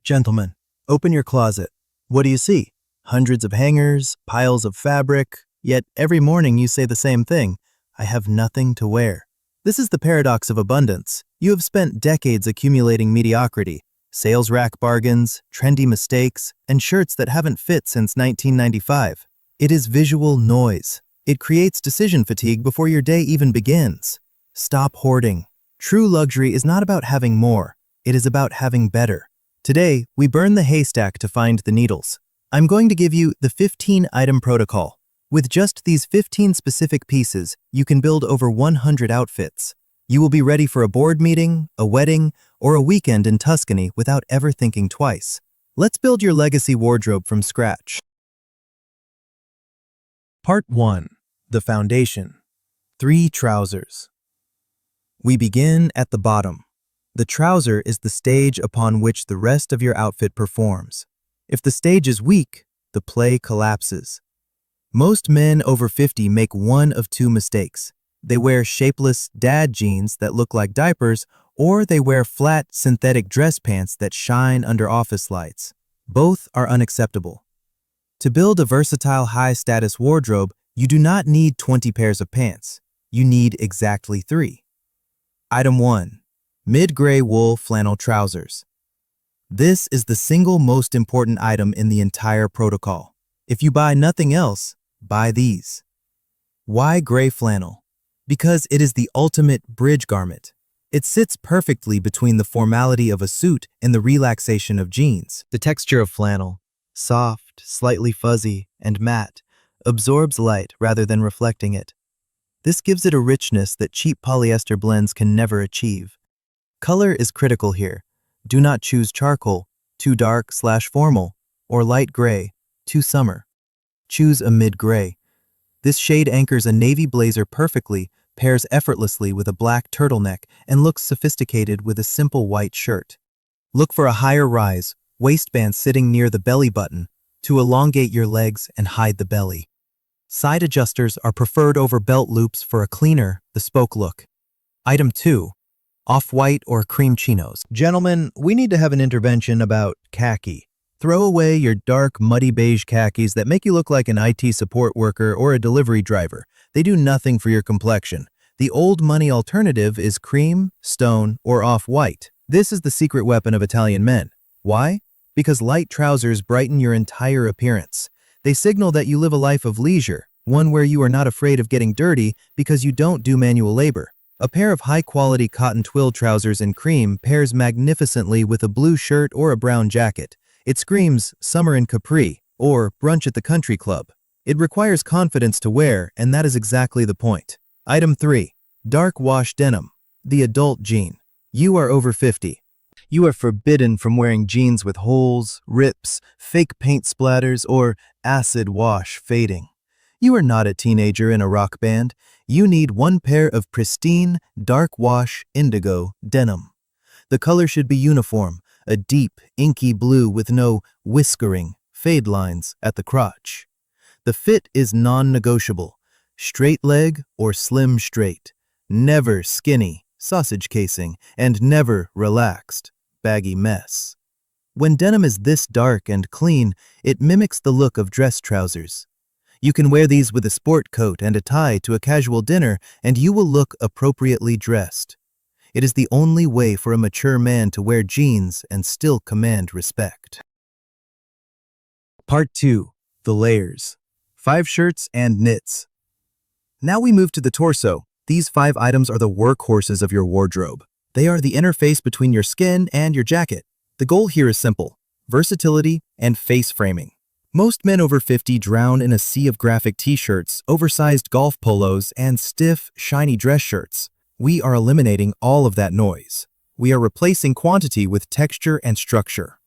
Gentlemen, open your closet. What do you see? Hundreds of hangers, piles of fabric, yet every morning you say the same thing: I have nothing to wear. This is the paradox of abundance. You have spent decades accumulating mediocrity, sales rack bargains, trendy mistakes, and shirts that haven't fit since 1995. It is visual noise. It creates decision fatigue before your day even begins. Stop hoarding. True luxury is not about having more. It is about having better. Today, we burn the haystack to find the needles. I'm going to give you the 15-item protocol. With just these 15 specific pieces, you can build over 100 outfits. You will be ready for a board meeting, a wedding, or a weekend in Tuscany without ever thinking twice. Let's build your legacy wardrobe from scratch. Part 1. The foundation. 3 trousers. We begin at the bottom. The trouser is the stage upon which the rest of your outfit performs. If the stage is weak, the play collapses. Most men over 50 make one of 2 mistakes. They wear shapeless dad jeans that look like diapers, or they wear flat synthetic dress pants that shine under office lights. Both are unacceptable. To build a versatile high-status wardrobe, you do not need 20 pairs of pants. You need exactly 3. Item 1. Mid-gray wool flannel trousers. This is the single most important item in the entire protocol. If you buy nothing else, buy these. Why gray flannel? Because it is the ultimate bridge garment. It sits perfectly between the formality of a suit and the relaxation of jeans. The texture of flannel, soft, slightly fuzzy, and matte, absorbs light rather than reflecting it. This gives it a richness that cheap polyester blends can never achieve. Color is critical here. Do not choose charcoal, too dark/formal, or light gray, too summer. Choose a mid-gray. This shade anchors a navy blazer perfectly, pairs effortlessly with a black turtleneck, and looks sophisticated with a simple white shirt. Look for a higher rise, waistband sitting near the belly button, to elongate your legs and hide the belly. Side adjusters are preferred over belt loops for a cleaner, bespoke look. Item 2. Off-white or cream chinos. Gentlemen, we need to have an intervention about khaki. Throw away your dark, muddy beige khakis that make you look like an IT support worker or a delivery driver. They do nothing for your complexion. The old money alternative is cream, stone, or off-white. This is the secret weapon of Italian men. Why? Because light trousers brighten your entire appearance. They signal that you live a life of leisure, one where you are not afraid of getting dirty because you don't do manual labor. A pair of high-quality cotton twill trousers in cream pairs magnificently with a blue shirt or a brown jacket. It screams summer in Capri or brunch at the country club. It requires confidence to wear, and that is exactly the point. Item 3. Dark wash denim. The adult jean. You are over 50. You are forbidden from wearing jeans with holes, rips, fake paint splatters, or acid wash fading. You are not a teenager in a rock band. You need one pair of pristine, dark wash indigo denim. The color should be uniform, a deep, inky blue with no whiskering, fade lines at the crotch. The fit is non-negotiable, straight leg or slim straight, never skinny, sausage casing, and never relaxed, baggy mess. When denim is this dark and clean, it mimics the look of dress trousers. You can wear these with a sport coat and a tie to a casual dinner, and you will look appropriately dressed. It is the only way for a mature man to wear jeans and still command respect. Part 2. The layers. 5 shirts and knits. Now we move to the torso. These 5 items are the workhorses of your wardrobe. They are the interface between your skin and your jacket. The goal here is simple: versatility and face framing. Most men over 50 drown in a sea of graphic t-shirts, oversized golf polos, and stiff, shiny dress shirts. We are eliminating all of that noise. We are replacing quantity with texture and structure.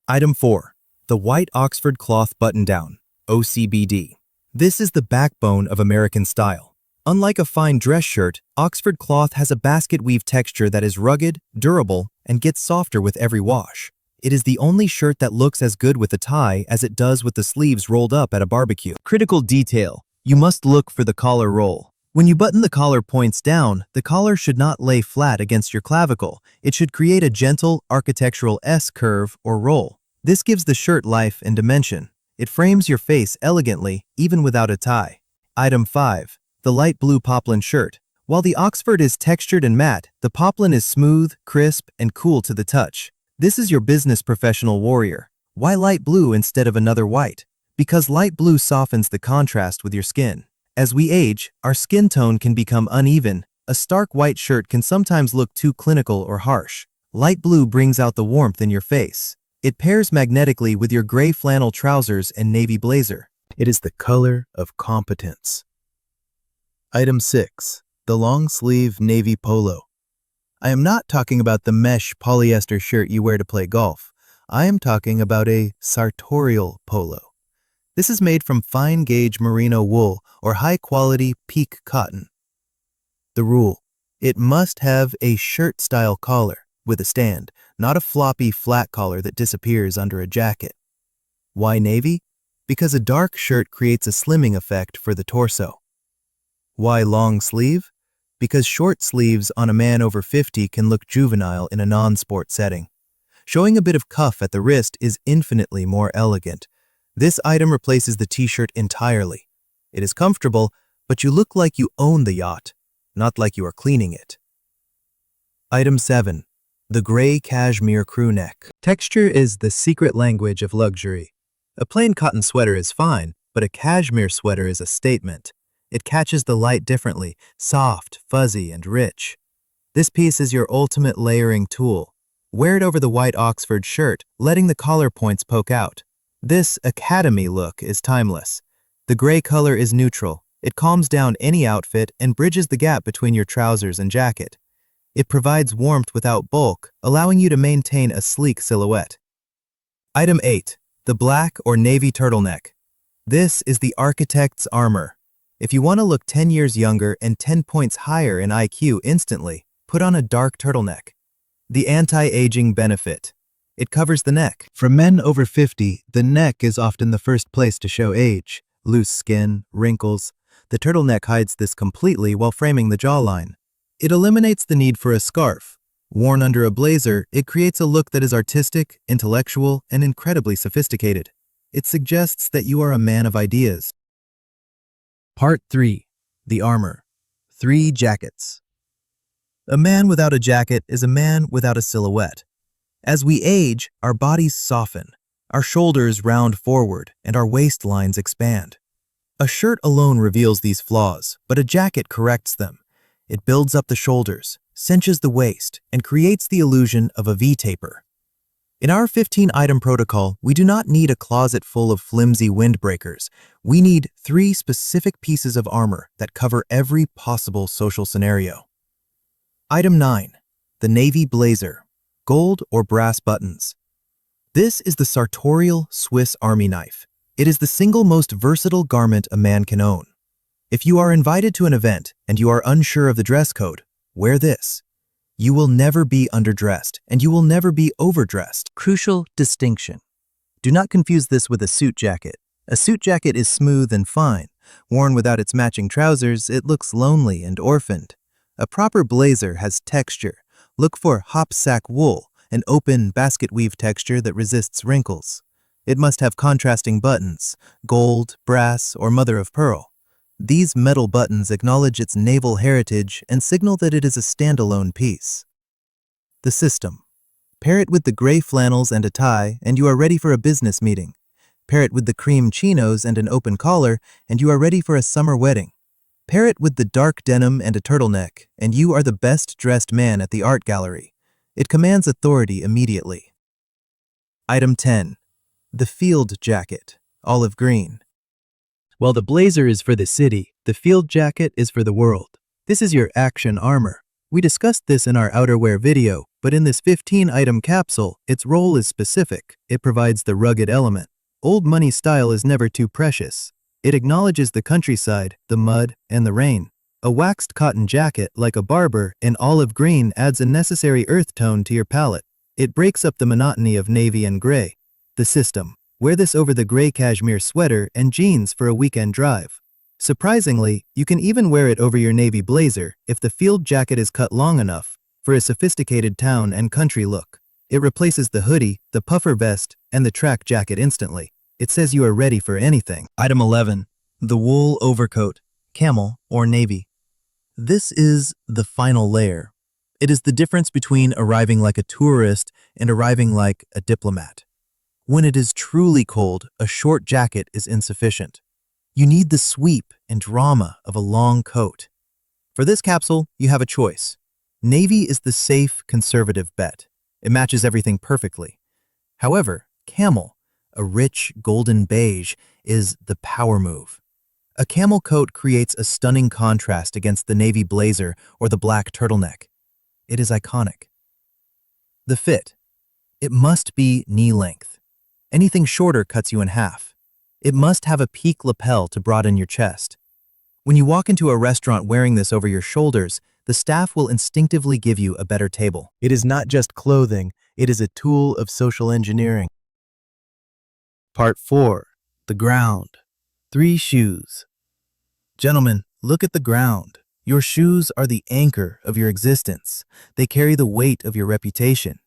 Item 4. The white Oxford cloth button-down, OCBD. This is the backbone of American style. Unlike a fine dress shirt, Oxford cloth has a basket weave texture that is rugged, durable, and gets softer with every wash. It is the only shirt that looks as good with a tie as it does with the sleeves rolled up at a barbecue. Critical detail: you must look for the collar roll. When you button the collar points down, the collar should not lay flat against your clavicle. It should create a gentle architectural S-curve or roll. This gives the shirt life and dimension. It frames your face elegantly, even without a tie. Item 5. The light blue poplin shirt. While the Oxford is textured and matte, the poplin is smooth, crisp, and cool to the touch. This is your business professional warrior. Why light blue instead of another white? Because light blue softens the contrast with your skin. As we age, our skin tone can become uneven. A stark white shirt can sometimes look too clinical or harsh. Light blue brings out the warmth in your face. It pairs magnetically with your gray flannel trousers and navy blazer. It is the color of competence. Item 6. The long-sleeve navy polo. I am not talking about the mesh polyester shirt you wear to play golf. I am talking about a sartorial polo. This is made from fine-gauge merino wool or high-quality peak cotton. The rule: it must have a shirt-style collar with a stand, not a floppy flat collar that disappears under a jacket. Why navy? Because a dark shirt creates a slimming effect for the torso. Why long sleeve? Because short sleeves on a man over 50 can look juvenile in a non-sport setting. Showing a bit of cuff at the wrist is infinitely more elegant. This item replaces the t-shirt entirely. It is comfortable, but you look like you own the yacht, not like you are cleaning it. Item 7. The gray cashmere crew neck. Texture is the secret language of luxury. A plain cotton sweater is fine, but a cashmere sweater is a statement. It catches the light differently, soft, fuzzy, and rich. This piece is your ultimate layering tool. Wear it over the white Oxford shirt, letting the collar points poke out. This academy look is timeless. The gray color is neutral. It calms down any outfit and bridges the gap between your trousers and jacket. It provides warmth without bulk, allowing you to maintain a sleek silhouette. Item 8. The black or navy turtleneck. This is the architect's armor. If you want to look 10 years younger and 10 points higher in IQ instantly, put on a dark turtleneck. The anti-aging benefit. It covers the neck. For men over 50, the neck is often the first place to show age. Loose skin, wrinkles. The turtleneck hides this completely while framing the jawline. It eliminates the need for a scarf. Worn under a blazer, it creates a look that is artistic, intellectual, and incredibly sophisticated. It suggests that you are a man of ideas. Part 3. The armor. 3 jackets. A man without a jacket is a man without a silhouette. As we age, our bodies soften, our shoulders round forward, and our waistlines expand. A shirt alone reveals these flaws, but a jacket corrects them. It builds up the shoulders, cinches the waist, and creates the illusion of a V-taper. In our 15-item protocol, we do not need a closet full of flimsy windbreakers. We need 3 specific pieces of armor that cover every possible social scenario. Item 9. The navy blazer. Gold or brass buttons. This is the sartorial Swiss Army knife. It is the single most versatile garment a man can own. If you are invited to an event and you are unsure of the dress code, wear this. You will never be underdressed, and you will never be overdressed. Crucial distinction. Do not confuse this with a suit jacket. A suit jacket is smooth and fine. Worn without its matching trousers, it looks lonely and orphaned. A proper blazer has texture. Look for hop-sack wool, an open basket weave texture that resists wrinkles. It must have contrasting buttons, gold, brass, or mother of pearl. These metal buttons acknowledge its naval heritage and signal that it is a standalone piece. The system. Pair it with the gray flannels and a tie, and you are ready for a business meeting. Pair it with the cream chinos and an open collar, and you are ready for a summer wedding. Pair it with the dark denim and a turtleneck, and you are the best-dressed man at the art gallery. It commands authority immediately. Item 10. The field jacket, olive green. While the blazer is for the city, the field jacket is for the world. This is your action armor. We discussed this in our outerwear video, but in this 15-item capsule, its role is specific. It provides the rugged element. Old money style is never too precious. It acknowledges the countryside, the mud, and the rain. A waxed cotton jacket, like a barber, in olive green adds a necessary earth tone to your palette. It breaks up the monotony of navy and gray. The system. Wear this over the gray cashmere sweater and jeans for a weekend drive. Surprisingly, you can even wear it over your navy blazer if the field jacket is cut long enough for a sophisticated town and country look. It replaces the hoodie, the puffer vest, and the track jacket instantly. It says you are ready for anything. Item 11. The wool overcoat, camel or navy. This is the final layer. It is the difference between arriving like a tourist and arriving like a diplomat. When it is truly cold, a short jacket is insufficient. You need the sweep and drama of a long coat. For this capsule, you have a choice. Navy is the safe, conservative bet. It matches everything perfectly. However, camel, a rich golden beige, is the power move. A camel coat creates a stunning contrast against the navy blazer or the black turtleneck. It is iconic. The fit. It must be knee length. Anything shorter cuts you in half. It must have a peak lapel to broaden your chest. When you walk into a restaurant wearing this over your shoulders, the staff will instinctively give you a better table. It is not just clothing, it is a tool of social engineering. Part 4. The ground. 3 shoes. Gentlemen, look at the ground. Your shoes are the anchor of your existence. They carry the weight of your reputation.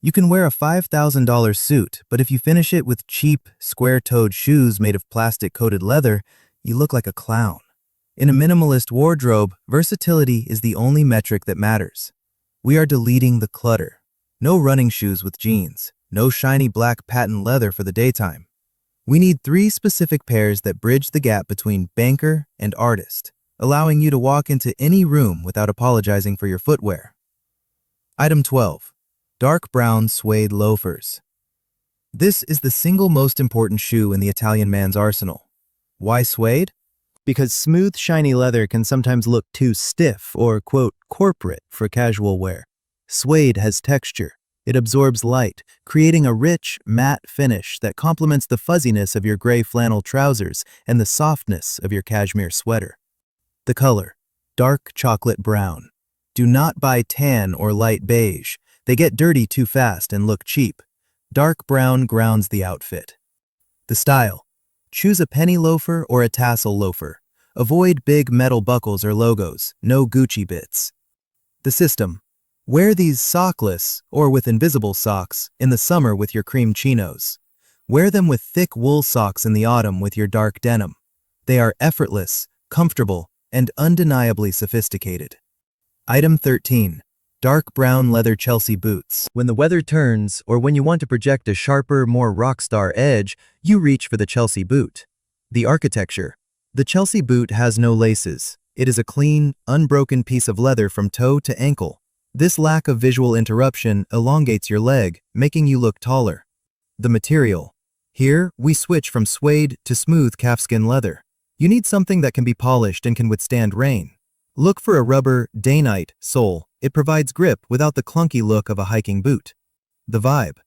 You can wear a $5,000 suit, but if you finish it with cheap, square-toed shoes made of plastic-coated leather, you look like a clown. In a minimalist wardrobe, versatility is the only metric that matters. We are deleting the clutter. No running shoes with jeans. No shiny black patent leather for the daytime. We need 3 specific pairs that bridge the gap between banker and artist, allowing you to walk into any room without apologizing for your footwear. Item 12. Dark brown suede loafers. This is the single most important shoe in the Italian man's arsenal. Why suede? Because smooth, shiny leather can sometimes look too stiff or, quote, corporate for casual wear. Suede has texture. It absorbs light, creating a rich, matte finish that complements the fuzziness of your gray flannel trousers and the softness of your cashmere sweater. The color, dark chocolate brown. Do not buy tan or light beige. They get dirty too fast and look cheap. Dark brown grounds the outfit. The style, choose a penny loafer or a tassel loafer. Avoid big metal buckles or logos, no Gucci bits. The system, wear these sockless or with invisible socks in the summer with your cream chinos. Wear them with thick wool socks in the autumn with your dark denim. They are effortless, comfortable, and undeniably sophisticated. Item 13. Dark brown leather Chelsea boots. When the weather turns or when you want to project a sharper, more rock star edge, you reach for the Chelsea boot. The architecture. The Chelsea boot has no laces. It is a clean, unbroken piece of leather from toe to ankle. This lack of visual interruption elongates your leg, making you look taller. The material. Here, we switch from suede to smooth calfskin leather. You need something that can be polished and can withstand rain. Look for a rubber day-night sole. It provides grip without the clunky look of a hiking boot. The vibe.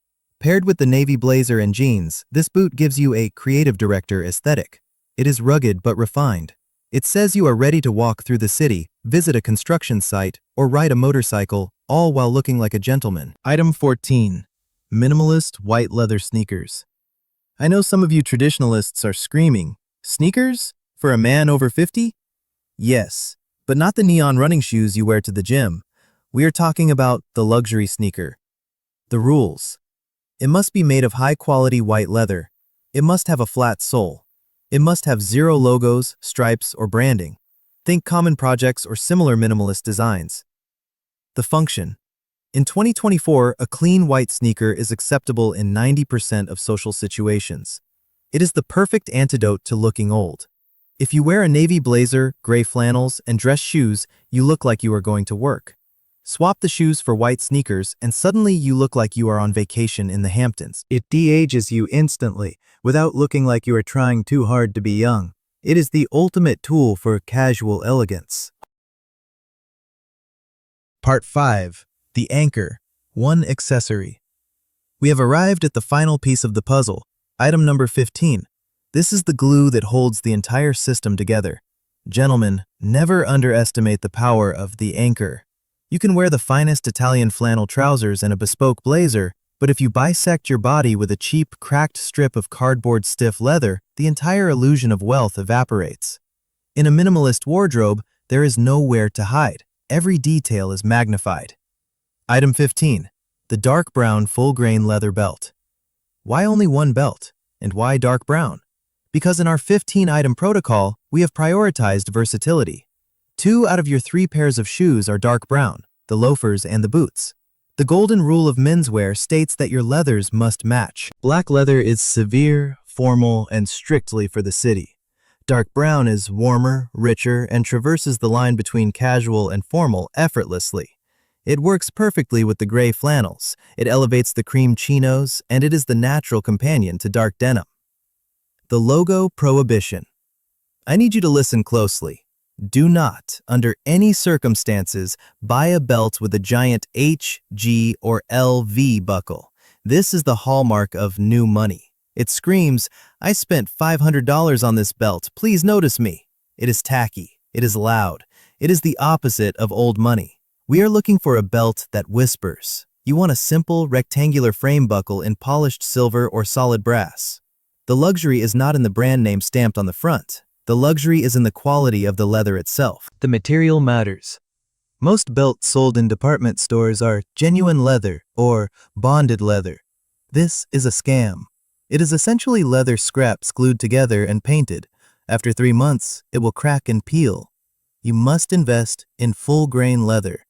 Paired with the navy blazer and jeans, this boot gives you a creative director aesthetic. It is rugged but refined. It says you are ready to walk through the city, visit a construction site, or ride a motorcycle, all while looking like a gentleman. Item 14. Minimalist white leather sneakers. I know some of you traditionalists are screaming, sneakers? For a man over 50? Yes, but not the neon running shoes you wear to the gym. We are talking about the luxury sneaker. The rules. It must be made of high-quality white leather. It must have a flat sole. It must have 0 logos, stripes, or branding. Think common projects or similar minimalist designs. The function. In 2024, a clean white sneaker is acceptable in 90% of social situations. It is the perfect antidote to looking old. If you wear a navy blazer, gray flannels, and dress shoes, you look like you are going to work. Swap the shoes for white sneakers, and suddenly you look like you are on vacation in the Hamptons. It de-ages you instantly, without looking like you are trying too hard to be young. It is the ultimate tool for casual elegance. Part 5. The anchor. 1 accessory. We have arrived at the final piece of the puzzle. Item number 15. This is the glue that holds the entire system together. Gentlemen, never underestimate the power of the anchor. You can wear the finest Italian flannel trousers and a bespoke blazer, but if you bisect your body with a cheap, cracked strip of cardboard stiff leather, the entire illusion of wealth evaporates. In a minimalist wardrobe, there is nowhere to hide. Every detail is magnified. Item 15. The dark brown full-grain leather belt. Why only one belt? And why dark brown? Because in our 15-item protocol, we have prioritized versatility. 2 out of your 3 pairs of shoes are dark brown, the loafers and the boots. The golden rule of menswear states that your leathers must match. Black leather is severe, formal, and strictly for the city. Dark brown is warmer, richer, and traverses the line between casual and formal effortlessly. It works perfectly with the gray flannels, it elevates the cream chinos, and it is the natural companion to dark denim. The logo prohibition. I need you to listen closely. Do not, under any circumstances, buy a belt with a giant H, G, or LV buckle. This is the hallmark of new money. It screams, "I spent $500 on this belt, please notice me." It is tacky. It is loud. It is the opposite of old money. We are looking for a belt that whispers. You want a simple, rectangular frame buckle in polished silver or solid brass. The luxury is not in the brand name stamped on the front. The luxury is in the quality of the leather itself. The material matters. Most belts sold in department stores are genuine leather or bonded leather. This is a scam. It is essentially leather scraps glued together and painted. After 3 months, it will crack and peel. You must invest in full-grain leather.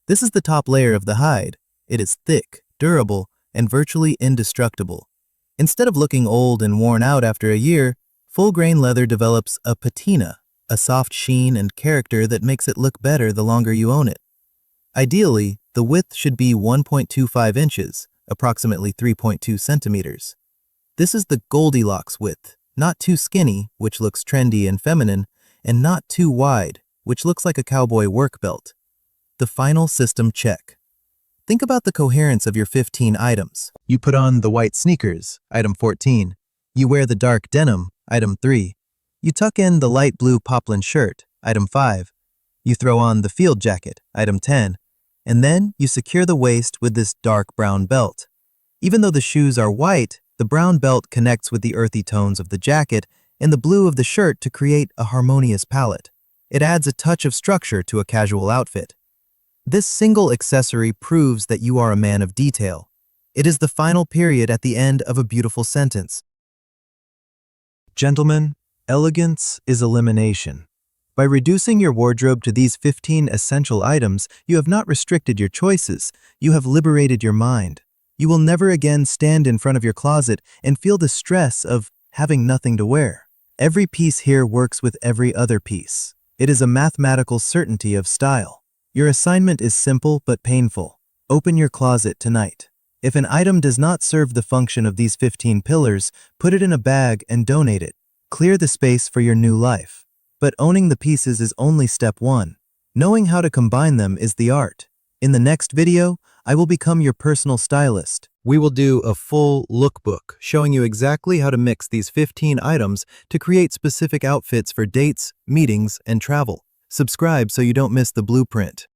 This is the top layer of the hide. It is thick, durable, and virtually indestructible. Instead of looking old and worn out after a year, full-grain leather develops a patina, a soft sheen and character that makes it look better the longer you own it. Ideally, the width should be 1.25 inches, approximately 3.2 centimeters. This is the Goldilocks width, not too skinny, which looks trendy and feminine, and not too wide, which looks like a cowboy work belt. The final system check. Think about the coherence of your 15 items. You put on the white sneakers, item 14. You wear the dark denim, item 3. You tuck in the light blue poplin shirt, item 5. You throw on the field jacket, item 10. And then you secure the waist with this dark brown belt. Even though the shoes are white, the brown belt connects with the earthy tones of the jacket and the blue of the shirt to create a harmonious palette. It adds a touch of structure to a casual outfit. This single accessory proves that you are a man of detail. It is the final period at the end of a beautiful sentence. Gentlemen, elegance is elimination. By reducing your wardrobe to these 15 essential items, you have not restricted your choices, you have liberated your mind. You will never again stand in front of your closet and feel the stress of having nothing to wear. Every piece here works with every other piece. It is a mathematical certainty of style. Your assignment is simple but painful. Open your closet tonight. If an item does not serve the function of these 15 pillars, put it in a bag and donate it. Clear the space for your new life. But owning the pieces is only step 1. Knowing how to combine them is the art. In the next video, I will become your personal stylist. We will do a full lookbook showing you exactly how to mix these 15 items to create specific outfits for dates, meetings, and travel. Subscribe so you don't miss the blueprint.